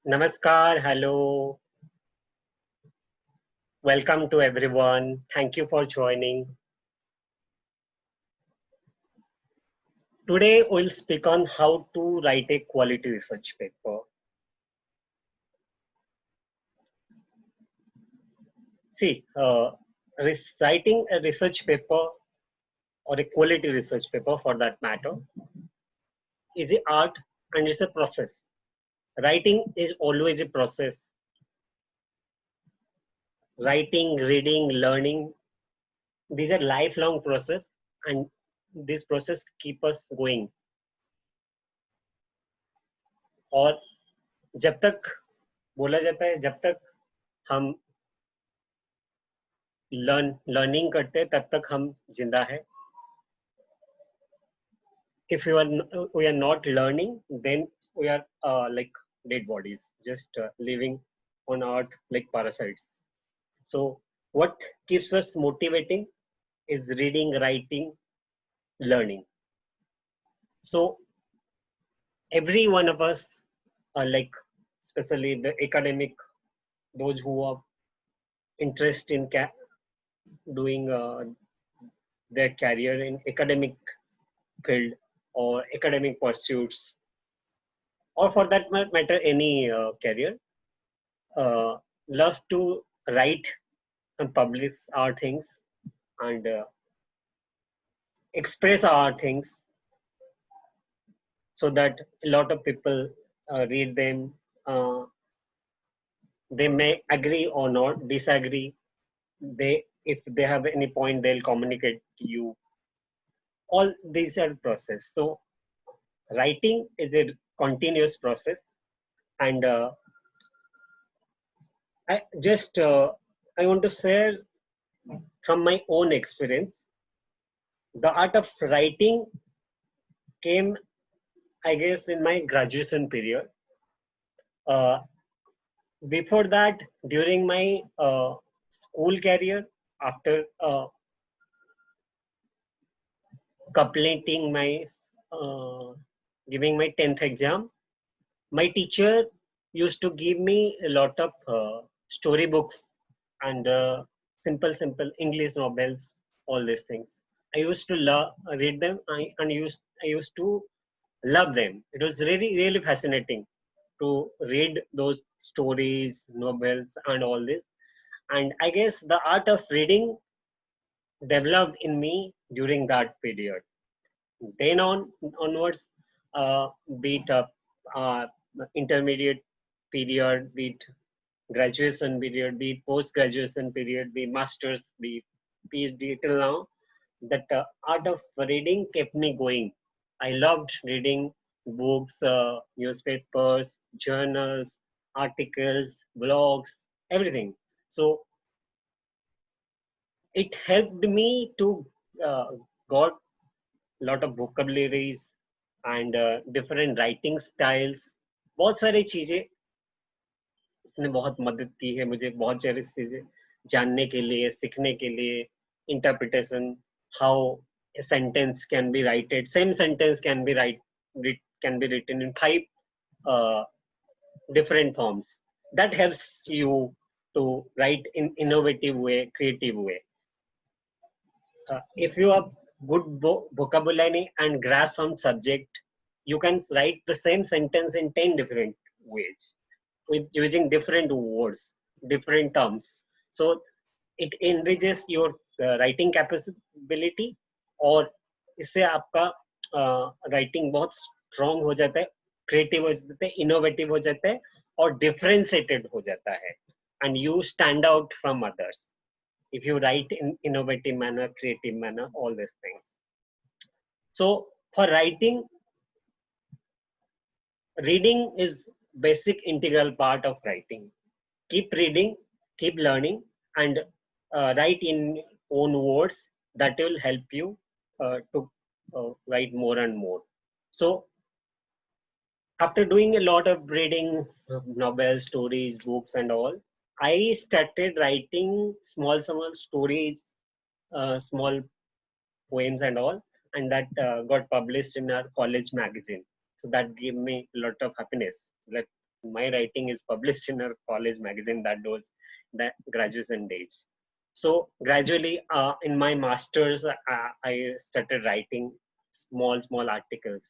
Namaskar, hello, welcome to everyone. Thank you for joining. Today we'll speak on how to write a quality research paper. See, writing a research paper or a quality research paper for that matter is an art and it's a process. Writing is always a process. Writing, reading, learning, these are lifelong process and this process keep us going. और जब तक बोला जाता है जब तक हम learning करते हैं तब तक हम जिंदा है. If we are not learning, then we are like dead bodies, just living on earth like parasites. So what keeps us motivating is reading, writing, learning. So every one of us are like, especially the academic, those who are interested in doing their career in academic field or academic pursuits, or for that matter any career, love to write and publish our things and express our things so that a lot of people read them. They may agree or not, disagree. If they have any point, they'll communicate to you. All these are process. So writing is a continuous process, and I want to share from my own experience. The art of writing came, I guess, in my graduation period. Uh, Before that, during my school career, after completing my giving my 10th exam, my teacher used to give me a lot of storybooks and simple English novels, all these things. I used to read them. I used to love them. It was really fascinating to read those stories, novels, and all this. And I guess the art of reading developed in me during that period. Then onwards, be it intermediate period, be it graduation period, be it post graduation period, be masters, be PhD till now, that art of reading kept me going. I loved reading books, newspapers, journals, articles, blogs, everything. So it helped me to got lot of vocabularies and different writing styles. बहुत सारी चीजें इसने बहुत मदद की है मुझे, बहुत सारी चीजें जानने के लिए, सीखने के लिए. Interpretation, how a sentence can be written, same sentence can be written in 5 uh, different forms. That helps you to write in innovative way, creative way. If you have good vocabulary and grasp on subject, you can write the same sentence in 10 different ways with using different words, different terms. So it enriches your writing capability, और इससे आपका writing बहुत strong हो जाता है, creative हो जाता है, इनोवेटिव हो जाता है और डिफरेंशिएटेड हो जाता है, and you stand out from others if you write in innovative manner, creative manner, all these things. So for writing, reading is basic integral part of writing. Keep reading, keep learning, and write in own words. That will help you to write more and more. So after doing a lot of reading novels, stories, books, and all, I started writing small stories, small poems, and all, and that got published in our college magazine. So that gave me a lot of happiness. That my writing is published in a college magazine that was the graduation days. So gradually, in my masters, I started writing small articles,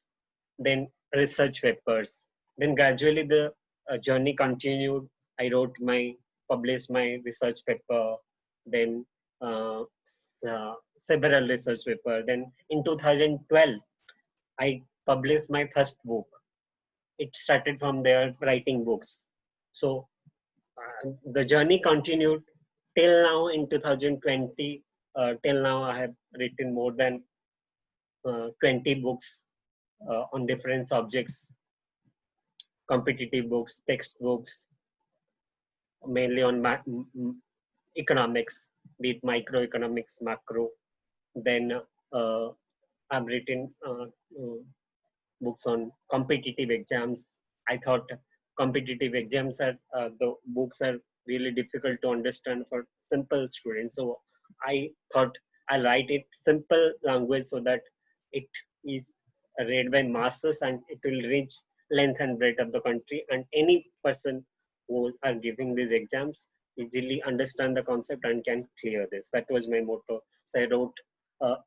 then research papers. Then gradually the journey continued. I published my research paper, then several research paper. Then in 2012, I published my first book. It started from there, writing books. So the journey continued till now in 2020. Till now, I have written more than 20 books on different subjects, competitive books, textbooks, mainly on economics, be it microeconomics, macro. Then I've written books on competitive exams. I thought competitive exams are the books are really difficult to understand for simple students. So I thought I'll write it simple language so that it is read by masses and it will reach length and breadth of the country, and any person who are giving these exams easily understand the concept and can clear this. That was my motto. So I wrote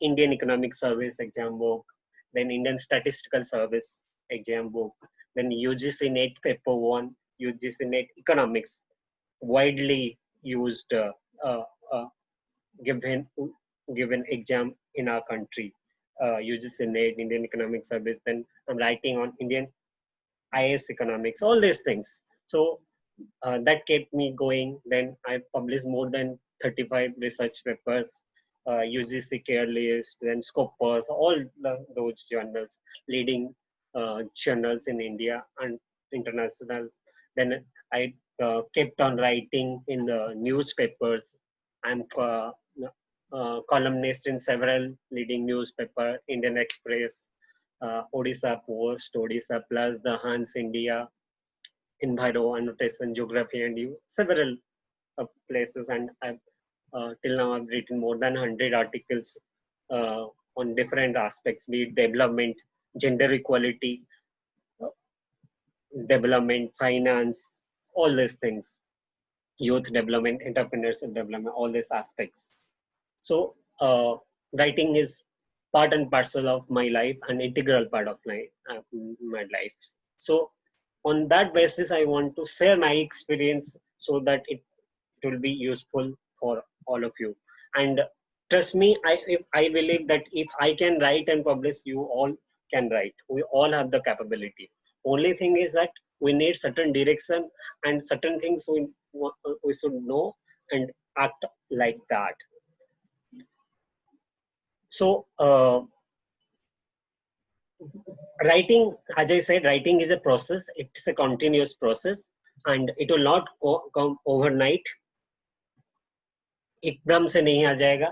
Indian Economic Service exam book, then Indian Statistical Service exam book, then UGC NET paper 1, UGC NET economics, widely used uh, uh, given given exam in our country. UGC NET, Indian Economic Service. Then I'm writing on Indian IS economics, all these things. So that kept me going. Then I published more than 35 research papers, UGC Care List, then Scopus, all those journals, leading journals in India and international. Then I kept on writing in the newspapers. I'm columnist in several leading newspaper, Indian Express, Odisha Post, Odisha Plus, The Hans India, Enviro, Annotation, Geography, and you several places. And I've till now I've written more than 100 articles on different aspects, be it development, gender equality, uh, development, finance, all these things, youth development, entrepreneurship development, all these aspects. So writing is part and parcel of my life, an integral part of my life. So on that basis, I want to share my experience so that it will be useful for all of you. And trust me, I believe that if I can write and publish, you all can write. We all have the capability. Only thing is that we need certain direction and certain things we should know and act like that. So writing, as I said, writing is a process. It's a continuous process, and it will not come overnight. एकदम से नहीं आ जाएगा.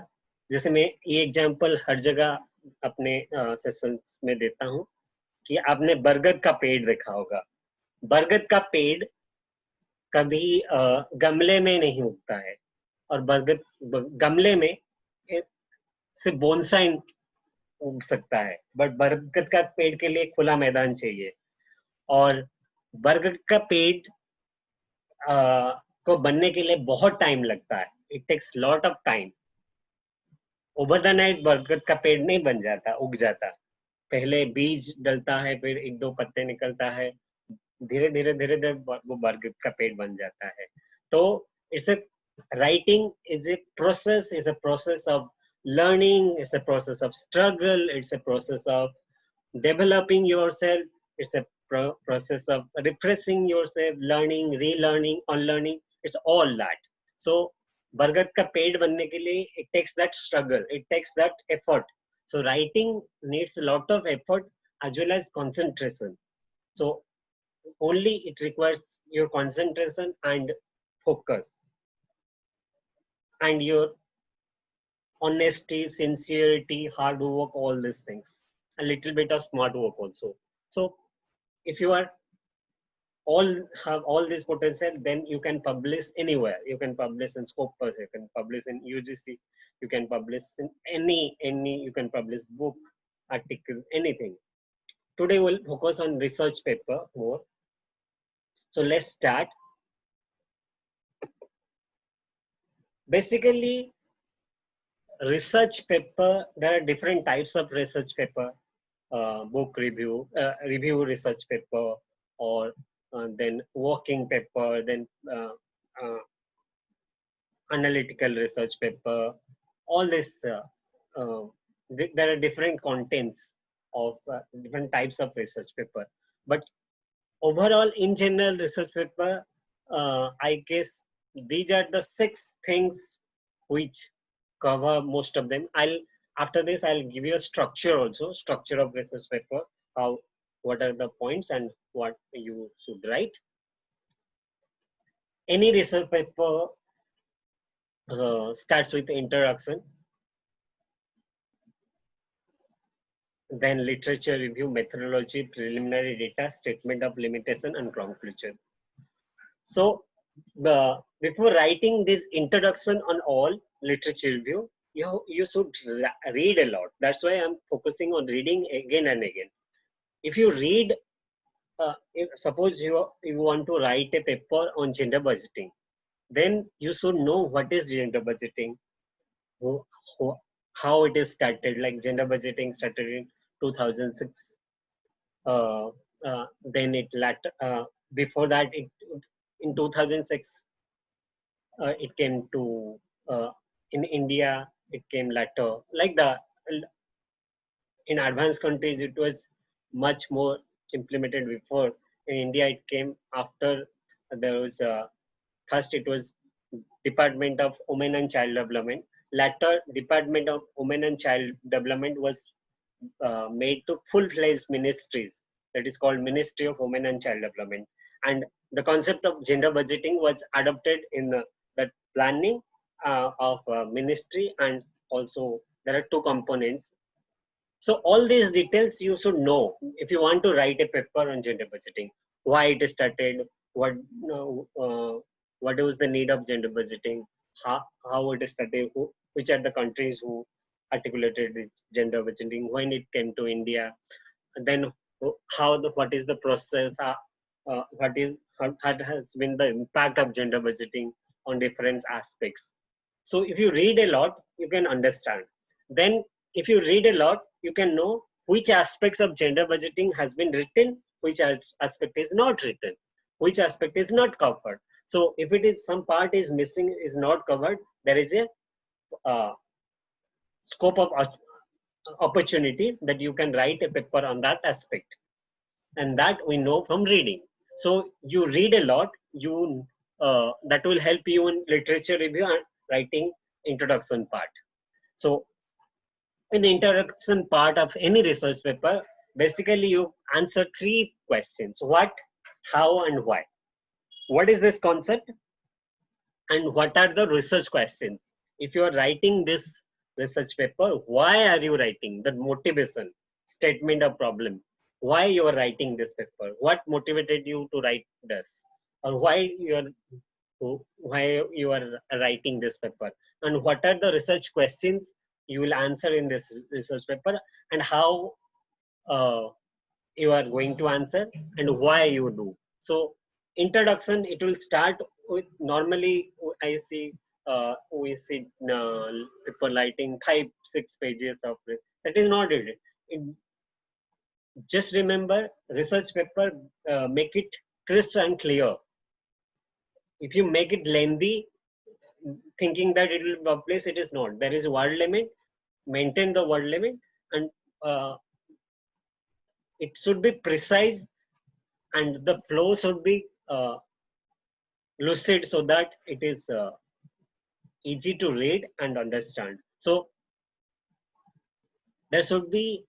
जैसे मैं ये example हर जगह अपने sessions में देता हूँ कि आपने बरगद का पेड़ देखा होगा. बरगद का पेड़ कभी गमले में नहीं उगता है, और बरगद गमले में सिर्फ बोनसाई उग सकता है, बट बरगद का पेड़ के लिए खुला मैदान चाहिए. और बरगद का पेड़ को बनने के लिए बहुत टाइम लगता है. It takes lot of time. Over the night बरगद का पेड़ नहीं बन जाता, उग जाता. पहले बीज डलता है, फिर एक दो पत्ते निकलता है, धीरे धीरे धीरे धीरे वो बरगद का पेड़ बन जाता है. तो it's a writing is a process of learning, it's a process of struggle, it's a process of developing yourself, it's a process of refreshing yourself, learning, relearning, unlearning, it's all that. So बरगद का पेड़ बनने के लिए it takes that struggle, it takes that effort. So writing needs a lot of effort as well as concentration. So only it requires your concentration and focus and your honesty, sincerity, hard work, all these things. A little bit of smart work also. So if you are all have all this potential, then you can publish anywhere. You can publish in Scopus, you can publish in UGC, you can publish in any you can publish book, article, anything. Today we'll focus on research paper more. So let's start. Basically, research paper, there are different types of research paper. Book review, review research paper, or then working paper, then uh, analytical research paper. All this, uh, there are different contents of different types of research paper. But overall, in general, research paper, I guess these are the 6 things which cover most of them. After this I'll give you a structure also, structure of research paper, how, what are the points and what you should write. Any research paper starts with introduction, then literature review, methodology, preliminary data, statement of limitation, and conclusion. So before writing this introduction on all literature review, you should read a lot. That's why I'm focusing on reading again and again. If you read, if suppose you want to write a paper on gender budgeting, then you should know what is gender budgeting, who, who, how it is started. Like gender budgeting started in 2006. Uh, then it later, before that, in 2006, it came to, in India, it came later. Like in advanced countries, it was much more implemented before. In India, it came after. There was first it was Department of Women and Child Development. Later, Department of Women and Child Development was made to full-fledged ministries. That is called Ministry of Women and Child Development. And the concept of gender budgeting was adopted in the planning of ministry, and also there are 2 components. So all these details you should know if you want to write a paper on gender budgeting. Why it started, what what was the need of gender budgeting, how it started, which are the countries who articulated this gender budgeting, when it came to India, and then what is the process, what has been the impact of gender budgeting on different aspects. So if you read a lot, you can understand. Then if you read a lot, you can know which aspects of gender budgeting has been written, which aspect is not written, which aspect is not covered. So if it is some part is missing, is not covered, there is a uh, scope of opportunity that you can write a paper on that aspect, and that we know from reading. So you read a lot, you that will help you in literature review and writing introduction part. So in the introduction part of any research paper, basically you answer 3 questions: what, how, and why. What is this concept, and what are the research questions? If you are writing this research paper, why are you writing? The motivation, statement of problem, why you are writing this paper, what motivated you to write this, or why you are writing this paper, and what are the research questions you will answer in this research paper, and how uh, you are going to answer, and why you do. So introduction, it will start with, normally I see, we see people writing 5-6 pages of it. That is not it. Just remember, research paper, make it crisp and clear. If you make it lengthy thinking that it will be published, it is not. There is word limit, maintain the word limit, and uh, it should be precise, and the flow should be lucid, so that it is easy to read and understand. So there should be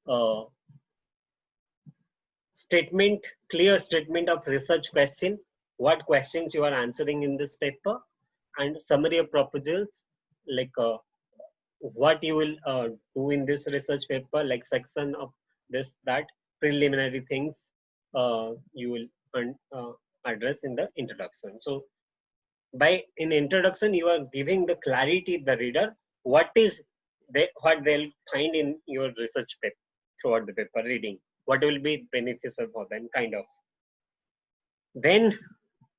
statement, clear statement of research question, what questions you are answering in this paper, and summary of proposals, like what you will do in this research paper, like section of this, that, preliminary things you will address in the introduction. So by in introduction, you are giving the clarity to the reader what is what they'll find in your research paper throughout the paper reading, what will be beneficial for them, kind of. Then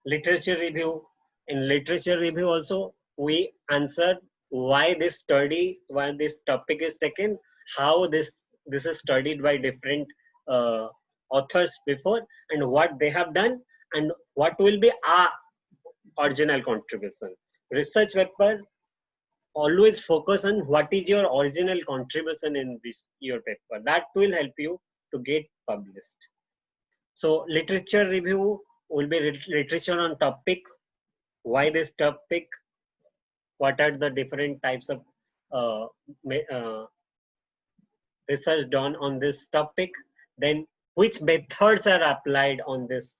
Literature review. In literature review also, we answer why this study, why this topic is taken, how this is studied by different uh, authors before, and what they have done, and what will be our original contribution. Research paper always focus on what is your original contribution in this your paper. That will help you to get published. So literature review will be literature on topic, why this topic, what are the different types of uh, uh, research done on this topic, then which methods are applied on this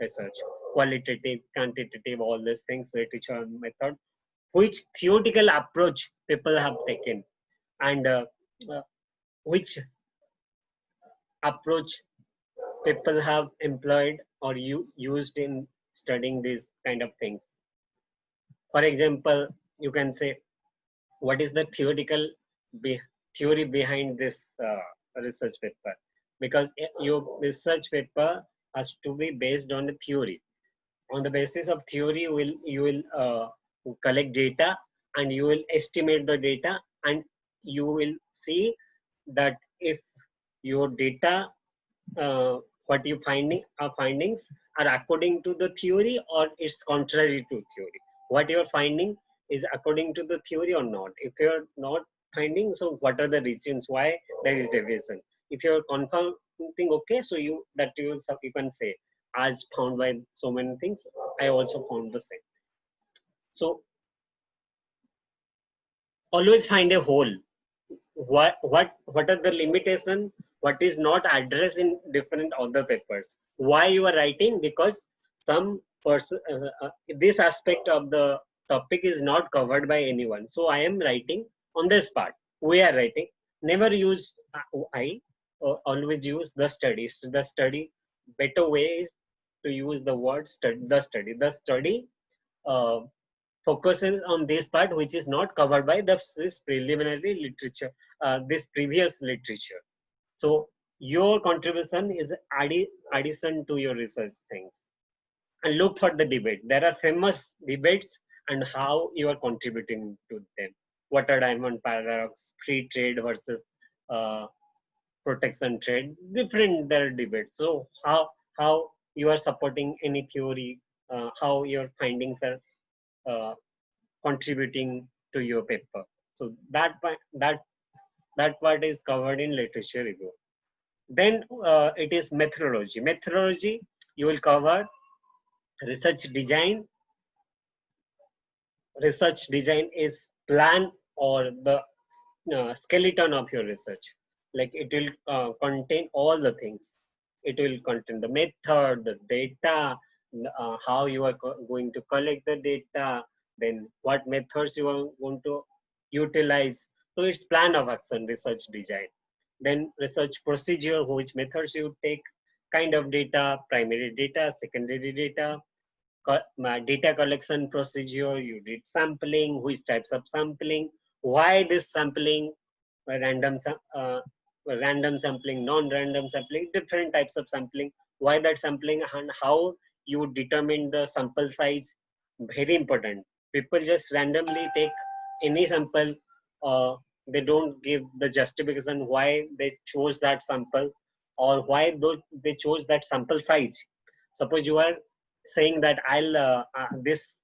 research, qualitative, quantitative, all these things, literature method, which theoretical approach people have taken, and uh, which approach people have employed or used in studying these kind of things. For example, you can say what is the theoretical be, theory behind this research paper, because your research paper has to be based on the theory. On the basis of theory, you will collect data, and you will estimate the data, and you will see that if your data, what you findings are according to the theory or it's contrary to theory. What you're finding is according to the theory or not. If you're not finding, so what are the reasons why there is deviation? If you're confirming, okay, so you can say, as found by so many things, I also found the same. So always find a hole. What are the limitation, what is not addressed in different other papers, why you are writing, because some person this aspect of the topic is not covered by anyone, so I am writing on this part. We are writing, never use I always use the studies. The study, better way is to use the word study. The study uh, focuses on this part which is not covered by this preliminary literature, this previous literature. So your contribution is addition to your research things. And look for the debate. There are famous debates and how you are contributing to them. What are diamond paradox, free trade versus uh, protection trade, different there are debates. So how you are supporting any theory, how your findings are uh, contributing to your paper. So that part is covered in literature review. Then it is methodology. Methodology, you will cover research design. Research design is plan or the skeleton of your research. Like it will contain all the things. It will contain the method, the data, how you are going to collect the data, then what methods you are going to utilize. So it's plan of action, research design. Then research procedure, which methods you take, kind of data, primary data, secondary data, data collection procedure, you did sampling, which types of sampling, why this sampling, random, random sampling, non-random sampling, different types of sampling, why that sampling, and how you determine the sample size, very important. People just randomly take any sample, uh, they don't give the justification why they chose that sample or why they chose that sample size. Suppose you are saying that this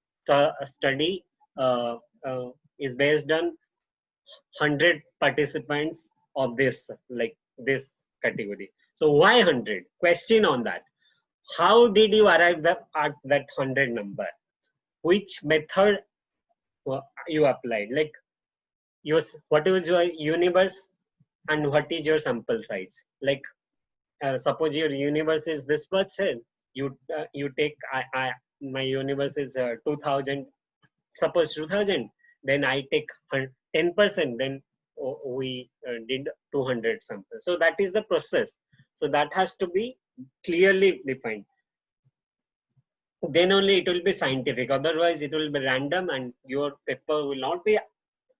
study uh, uh, is based on 100 participants of this, like this category. So why 100? Question on that. How did you arrive at that 100 number? Which method you applied? Like what is your universe and what is your sample size? Like suppose your universe is this person, you take my universe is 2000, suppose 2000, then I take 10%, then we did 200 samples. So that is the process. So that has to be clearly defined, then only it will be scientific, otherwise it will be random and your paper will not be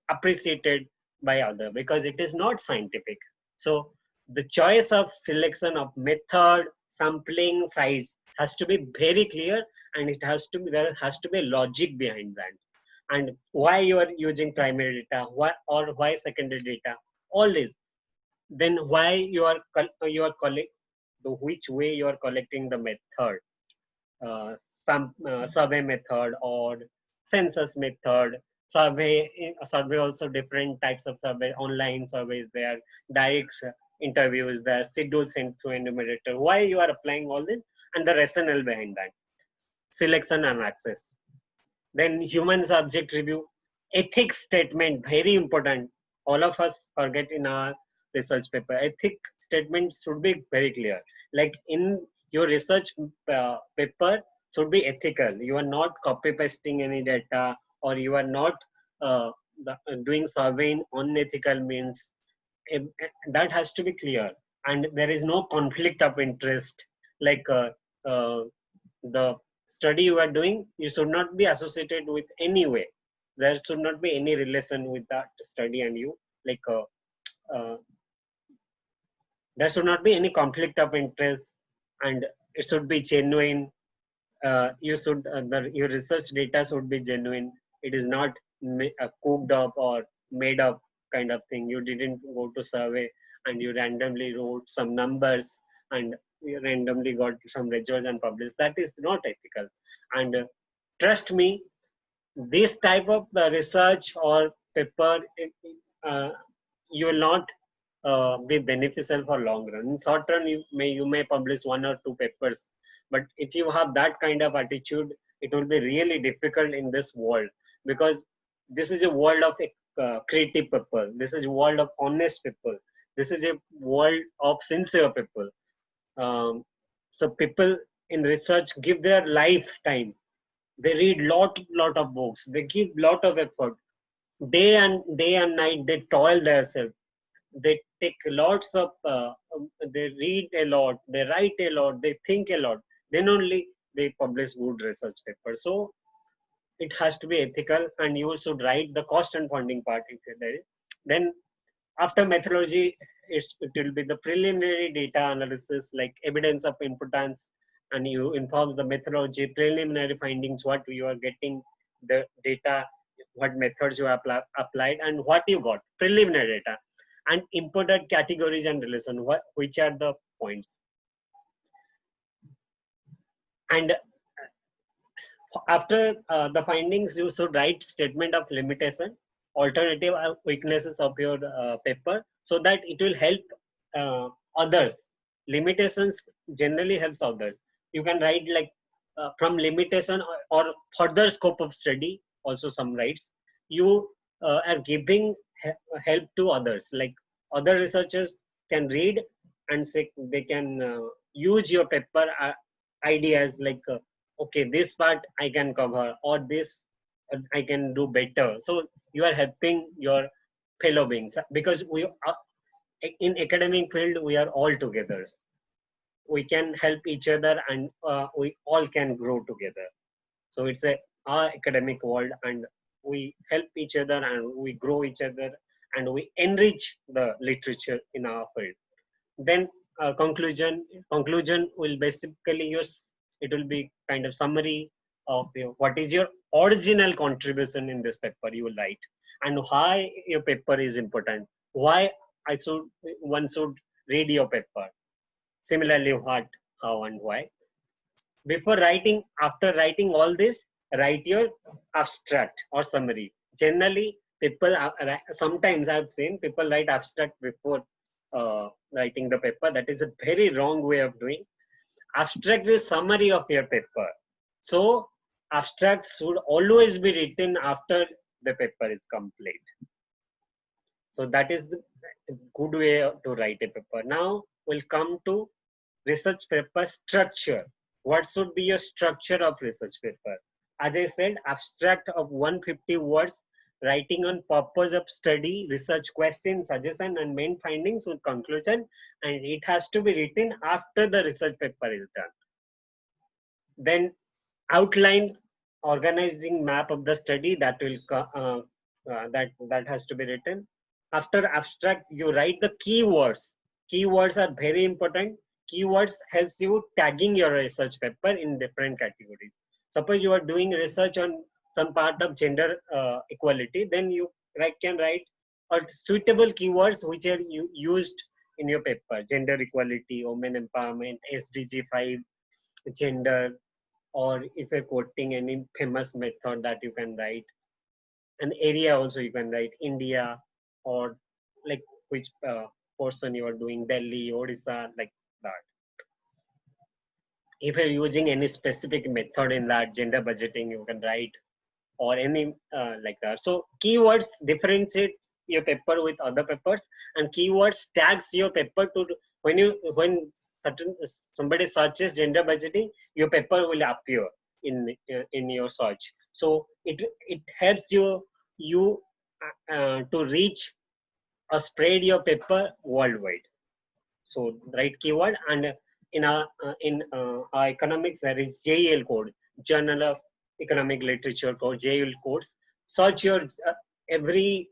appreciated by other because it is not scientific. So the choice of selection of method, sampling, size has to be very clear, and there has to be a logic behind that, and why you are using primary data, why secondary data, all this. Then why you are collecting, the which way you are collecting the method, uh, some survey method or census method. Survey also different types of survey, online surveys there, direct interviews there, schedule sent to enumerator. Why you are applying all this, and the rationale behind that, selection and access. Then human subject review, ethics statement, very important. All of us forget in our research paper. Ethic statement should be very clear. Like in your research paper should be ethical. You are not copy pasting any data, or you are not uh, doing surveying unethical means. That has to be clear, and there is no conflict of interest. Like uh, the study you are doing, you should not be associated with any way. There should not be any relation with that study and you. Like uh, there should not be any conflict of interest, and it should be genuine. Your research data should be genuine. It is not cooked up or made up kind of thing. You didn't go to survey and you randomly wrote some numbers and you randomly got some results and published. That is not ethical. And trust me, this type of research or paper, uh, you will not be beneficial for long run. In short run, you may publish one or two papers, but if you have that kind of attitude, it will be really difficult in this world, because this is a world of creative people. This is a world of honest people. This is a world of sincere people. Um, so people in research give their lifetime. They read lot of books. They give lot of effort. Day and night they toil themselves. They take lots of. They read a lot. They write a lot. They think a lot. Then only they publish good research papers. So it has to be ethical, and you should write the cost and funding part if there is. Then after methodology, it will be the preliminary data analysis, like evidence of importance, and you informs the methodology, preliminary findings, what you are getting, the data, what methods you applied, and what you got, preliminary data, and important categories and relation, which are the points. And after the findings, you should write statement of limitation, alternative weaknesses of your paper, so that it will help others. Limitations generally helps others. You can write like from limitation or further scope of study. Also, some writes you are giving help to others. Like other researchers can read and say they can use your paper ideas, like. Okay, this part I can cover, or this I can do better. So you are helping your fellow beings, because we are in academic field, we are all together. We can help each other, and we all can grow together. So it's our academic world, and we help each other and we grow each other, and we enrich the literature in our field. Then conclusion will basically use, it will be kind of summary of what is your original contribution in this paper you will write, and why your paper is important, why I should one should read your paper. Similarly, what, how, and why. Before writing, after writing all this, write your abstract or summary. Generally people sometimes I've seen people write abstract before writing the paper. That is a very wrong way of doing. Abstract is summary of your paper. So abstracts should always be written after the paper is complete. So that is the good way to write a paper. Now we'll come to research paper structure. What should be your structure of research paper? As I said, abstract of 150 words, writing on purpose of study, research question, suggestion, and main findings with conclusion, and it has to be written after the research paper is done. Then outline, organizing map of the study, that will that has to be written. After abstract, you write the keywords. Keywords are very important. Keywords helps you tagging your research paper in different categories. Suppose you are doing research on some part of gender equality, then you can write suitable keywords which are used in your paper: gender equality, women empowerment, SDG 5, gender, or if you're quoting any famous method that you can write. An area also you can write India, or like which portion you are doing, Delhi, Odisha, like that. If you're using any specific method in that gender budgeting, you can write, or any like that. So keywords differentiate your paper with other papers, and keywords tags your paper to when somebody searches gender budgeting, your paper will appear in your search. So it helps you to reach or spread your paper worldwide. So right keyword. And in our economics, there is JEL code, Journal of Economic Literature code, JEL codes. Search your every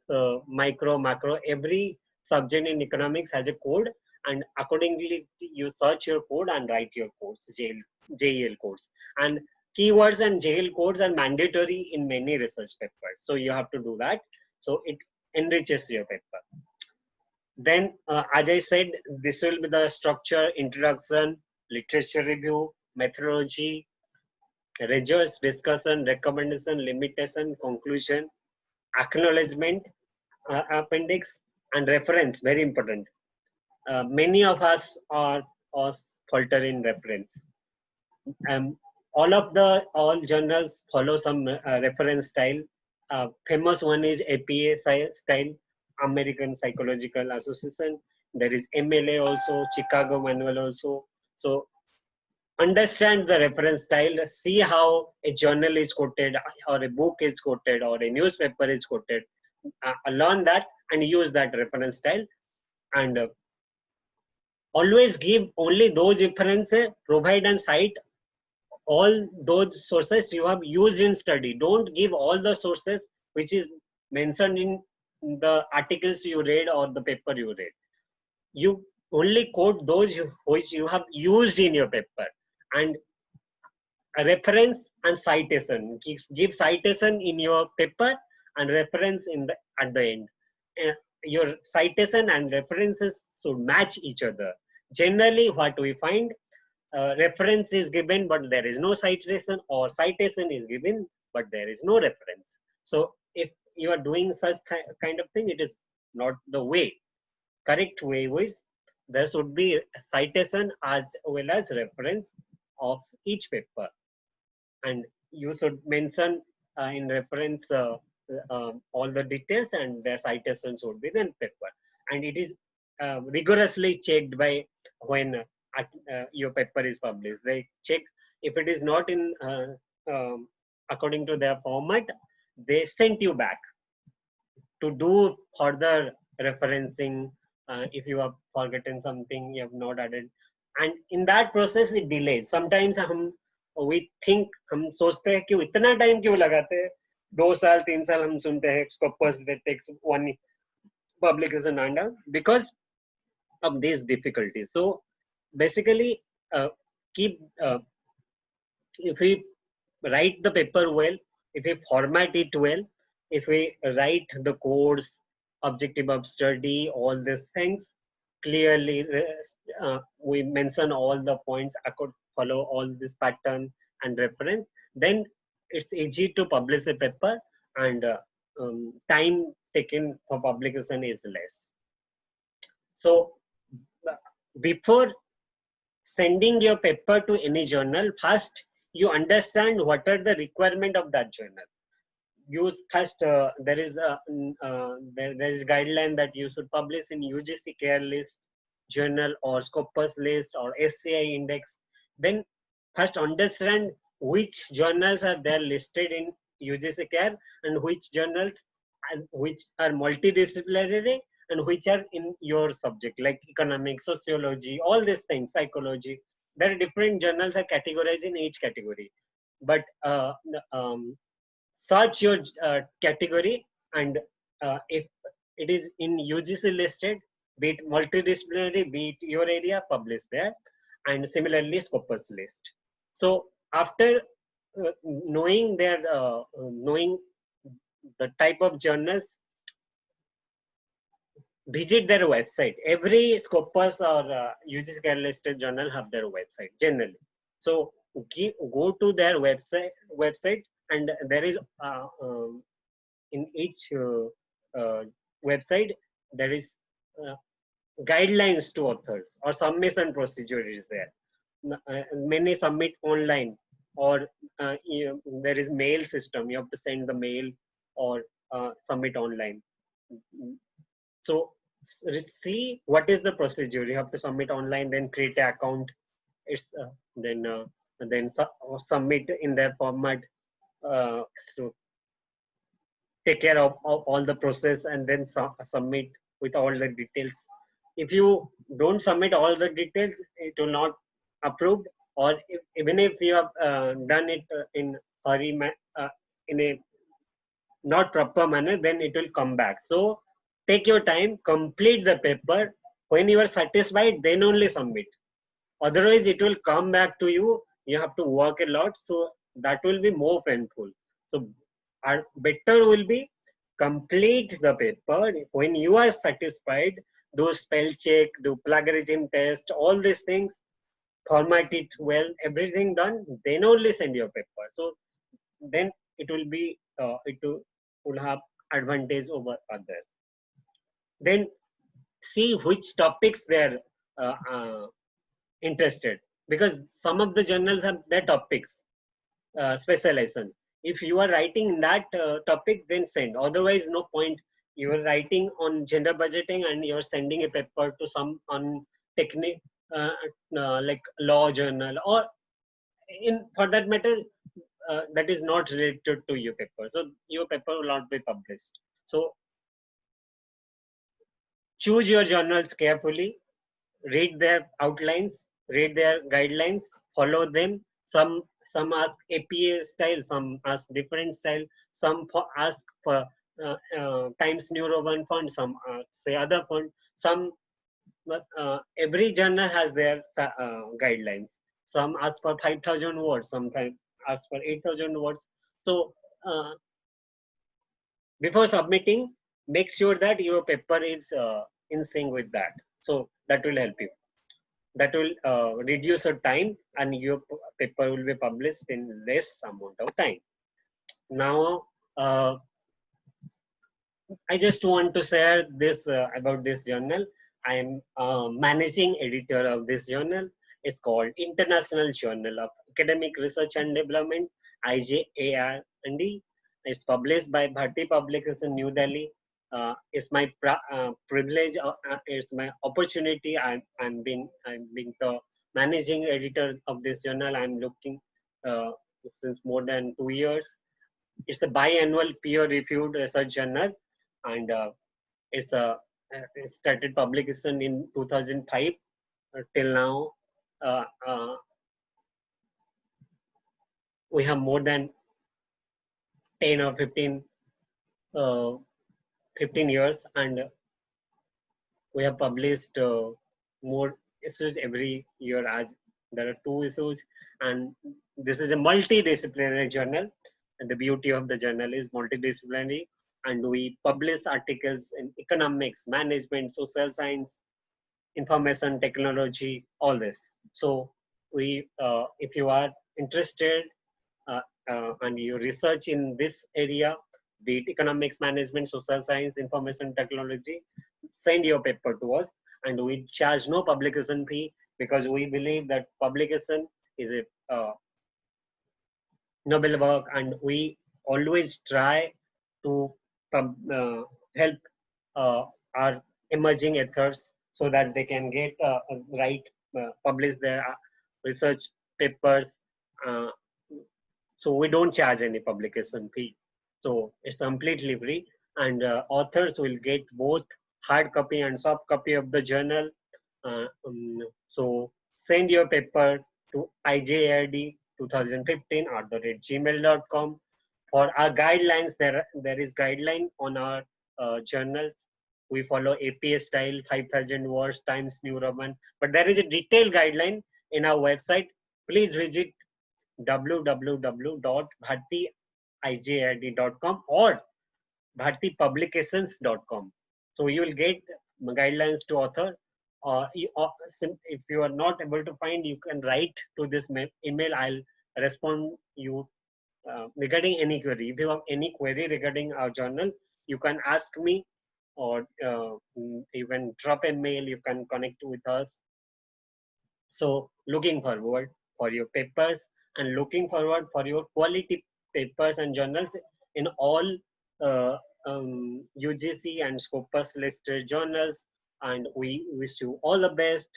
micro, macro, every subject in economics has a code, and accordingly you search your code and write your codes, JEL codes. And keywords and JEL codes are mandatory in many research papers, so you have to do that. So it enriches your paper. Then, as I said, this will be the structure: introduction, literature review, methodology, results, discussion, recommendation, limitation, conclusion, acknowledgement, appendix, and reference. Very important. Many of us are falter in reference. Um, all journals follow some reference style. Famous one is APA style, American Psychological Association. There is MLA also, Chicago Manual also. So understand the reference style. See how a journal is quoted, or a book is quoted, or a newspaper is quoted. Learn that and use that reference style. And always give only those references, provide and cite all those sources you have used in study. Don't give all the sources which is mentioned in the articles you read or the paper you read. You only quote those which you have used in your paper. And a reference and citation. Give citation in your paper and reference at the end. Your citation and references should match each other. Generally, what we find, reference is given but there is no citation, or citation is given but there is no reference. So if you are doing such kind of thing, it is not the way. Correct way is there should be a citation as well as reference of each paper, and you should mention in reference all the details, and the citations would be in paper. And it is rigorously checked by when your paper is published. They check if it is not in according to their format, they send you back to do further referencing. If you have forgotten something, you have not added, and in that process it delays. Sometimes we think, हम सोचते हैं कि इतना time क्यों लगाते हैं, 2 साल 3 साल हम सुनते हैं scopus that takes one publication and all, because of these difficulties. So basically, keep if we write the paper well, if we format it well, if we write the codes, objective of study, all these things clearly, we mention all the points, I could follow all this pattern and reference, then it's easy to publish a paper, and time taken for publication is less. So before sending your paper to any journal, first you understand what are the requirement of that journal. You first there is guideline that you should publish in UGC care list journal, or Scopus list, or SCI index. Then first understand which journals are there listed in UGC care, and which journals which are multidisciplinary, and which are in your subject, like economics, sociology, all these things, psychology. There are different journals are categorized in each category. But search your category, and if it is in UGC listed, be it multidisciplinary, be it your area, publish there, and similarly Scopus list. So after knowing the type of journals, visit their website. Every Scopus or UGC listed journal have their website generally. So go to their website, and there is in each website there is uh, guidelines to authors, or submission procedure is there. Many submit online, or there is mail system. You have to send the mail, or submit online. So see what is the procedure. You have to submit online, then create an account. It's then submit in their format. So take care of all the process, and then submit with all the details. If you don't submit all the details, it will not approved. Or even if you have done it in hurry, in a not proper manner, then it will come back. So take your time, complete the paper. When you are satisfied, then only submit. Otherwise, it will come back to you. You have to work a lot. So that will be more painful. So better will be complete the paper. When you are satisfied, do spell check, do plagiarism test, all these things, format it well, everything done, then only send your paper. So then it will be will have advantage over others. Then see which topics they're uh, uh, interested, because some of the journals have their topics specialization. If you are writing in that topic, then send. Otherwise, no point. You are writing on gender budgeting and you are sending a paper to some on technique, uh, like law journal, or in for that matter, that is not related to your paper. So your paper will not be published. So choose your journals carefully, read their outlines, read their guidelines, follow them. Some ask APA style, some ask different style, some ask for Times New Roman font, some say other font. Some every journal has their guidelines. Some ask for 5,000 words, sometimes ask for 8,000 words. So before submitting, make sure that your paper is in sync with that. So that will help you. That will reduce your time, and your paper will be published in less amount of time. Now, I just want to share this about this journal. I am managing editor of this journal. It's called International Journal of Academic Research and Development, IJAR&D. It's published by Bharti Publication, New Delhi. It's my privilege. It's my opportunity. I'm being the managing editor of this journal. I'm looking since more than 2 years. It's a biannual peer-reviewed research journal, and it started publication in 2005 till now. Uh, uh, we have more than 10 or uh, 15 years, and we have published more issues every year. As there are 2 issues, and this is a multidisciplinary journal. And the beauty of the journal is multidisciplinary, and we publish articles in economics, management, social science, information technology, all this. So if you are interested uh, and you research in this area, be it economics, management, social science, information technology, send your paper to us, and we charge no publication fee, because we believe that publication is a noble work, and we always try to help uh, our emerging authors so that they can get publish their research papers. Uh, so we don't charge any publication fee. So it's completely free, and authors will get both hard copy and soft copy of the journal. So send your paper to ijard2015@gmail.com. For our guidelines, there is guideline on our journals. We follow APA style, 5,000 words, Times New Roman, but there is a detailed guideline in our website. Please visit www.bhartiijid.com or bhartipublications.com. So you will get guidelines to author. If you are not able to find, you can write to this email. I'll respond you regarding any query. If you have any query regarding our journal, you can ask me, or you can drop a mail. You can connect with us. So looking forward for your papers and looking forward for your quality papers and journals in all uh, UGC and Scopus listed journals. And we wish you all the best.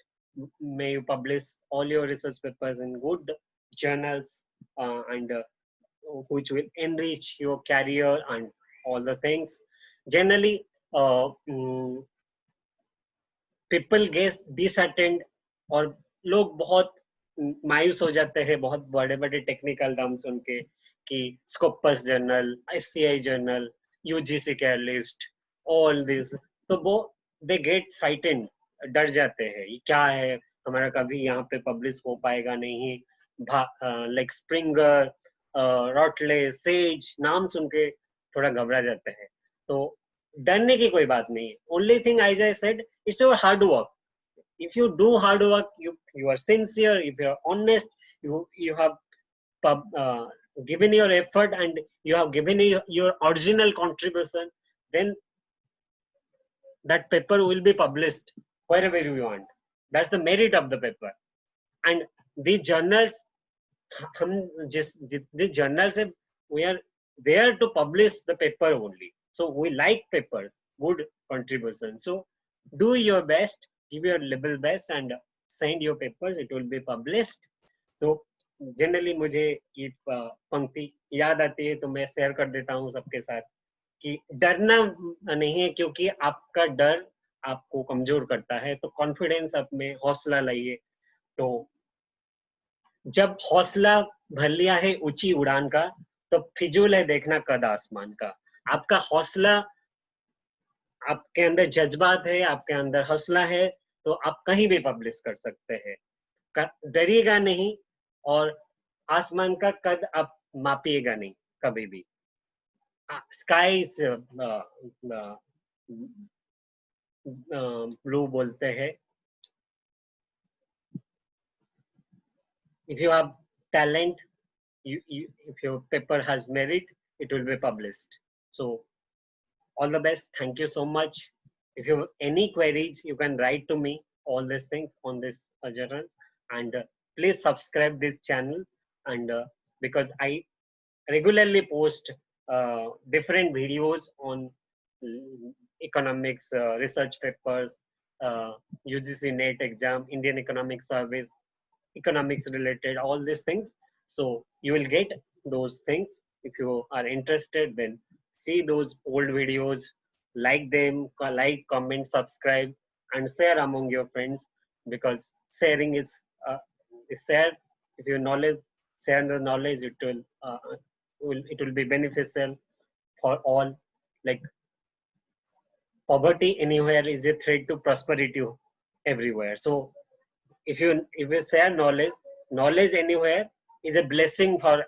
May you publish all your research papers in good journals and which will enrich your career and all the things. Generally, people get disheartened और लोग बहुत मायूस हो जाते हैं बहुत बड़े बड़े टेक्निकल टर्म सुन के कि Scopus journal SCI journal UGC के लिस्ट ऑल दिस तो वो दे गेट फ्राइटेंड डर जाते हैं ये क्या है हमारा कभी यहाँ पे पब्लिश हो पाएगा नहीं लाइक स्प्रिंगर रॉटले सेज नाम सुन के थोड़ा घबरा जाते हैं तो डरने की कोई बात नहीं है only thing as I said it's your hard work. If you do hard work, you are sincere, if you are honest, you have given your effort and you have given your original contribution, then that paper will be published wherever you want. That's the merit of the paper. And these journals, these journals, we are there to publish the paper only. So we like papers, good contribution. So do your best, give your level best and send your papers, it will be published. तो generally मुझे ये पंक्ति याद आती है तो मैं share कर देता हूँ सबके साथ कि डरना नहीं है क्योंकि आपका डर आपको कमजोर करता है तो कॉन्फिडेंस आप में हौसला लाइए तो जब हौसला भर लिया है ऊंची उड़ान का तो फिजूल है देखना कद आसमान का आपका हौसला आपके अंदर जज्बात है आपके अंदर हौसला है तो आप कहीं भी पब्लिश कर सकते हैं डरिएगा नहीं और आसमान का कद आप मापिएगा नहीं कभी भी स्काई ब्लू बोलते हैं if you have talent if your paper has merit it will be published so all the best thank you so much if you have any queries you can write to me all these things on this journal and please subscribe this channel and because I regularly post different videos on economics research papers UGC NET exam Indian economic service economics related all these things so you will get those things if you are interested then see those old videos like them like comment subscribe and share among your friends because sharing is share if your knowledge share the knowledge it will be beneficial for all like poverty anywhere is a threat to prosperity everywhere so if you share knowledge anywhere is a blessing for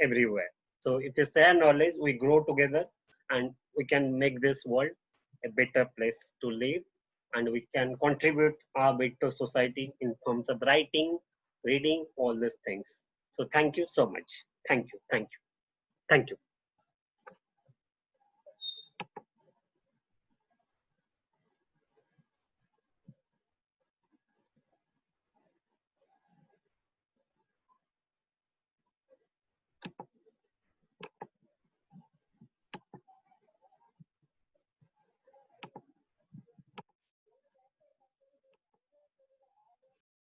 everywhere so if you share knowledge we grow together and we can make this world a better place to live and we can contribute our bit to society in terms of writing reading all these things so thank you so much thank you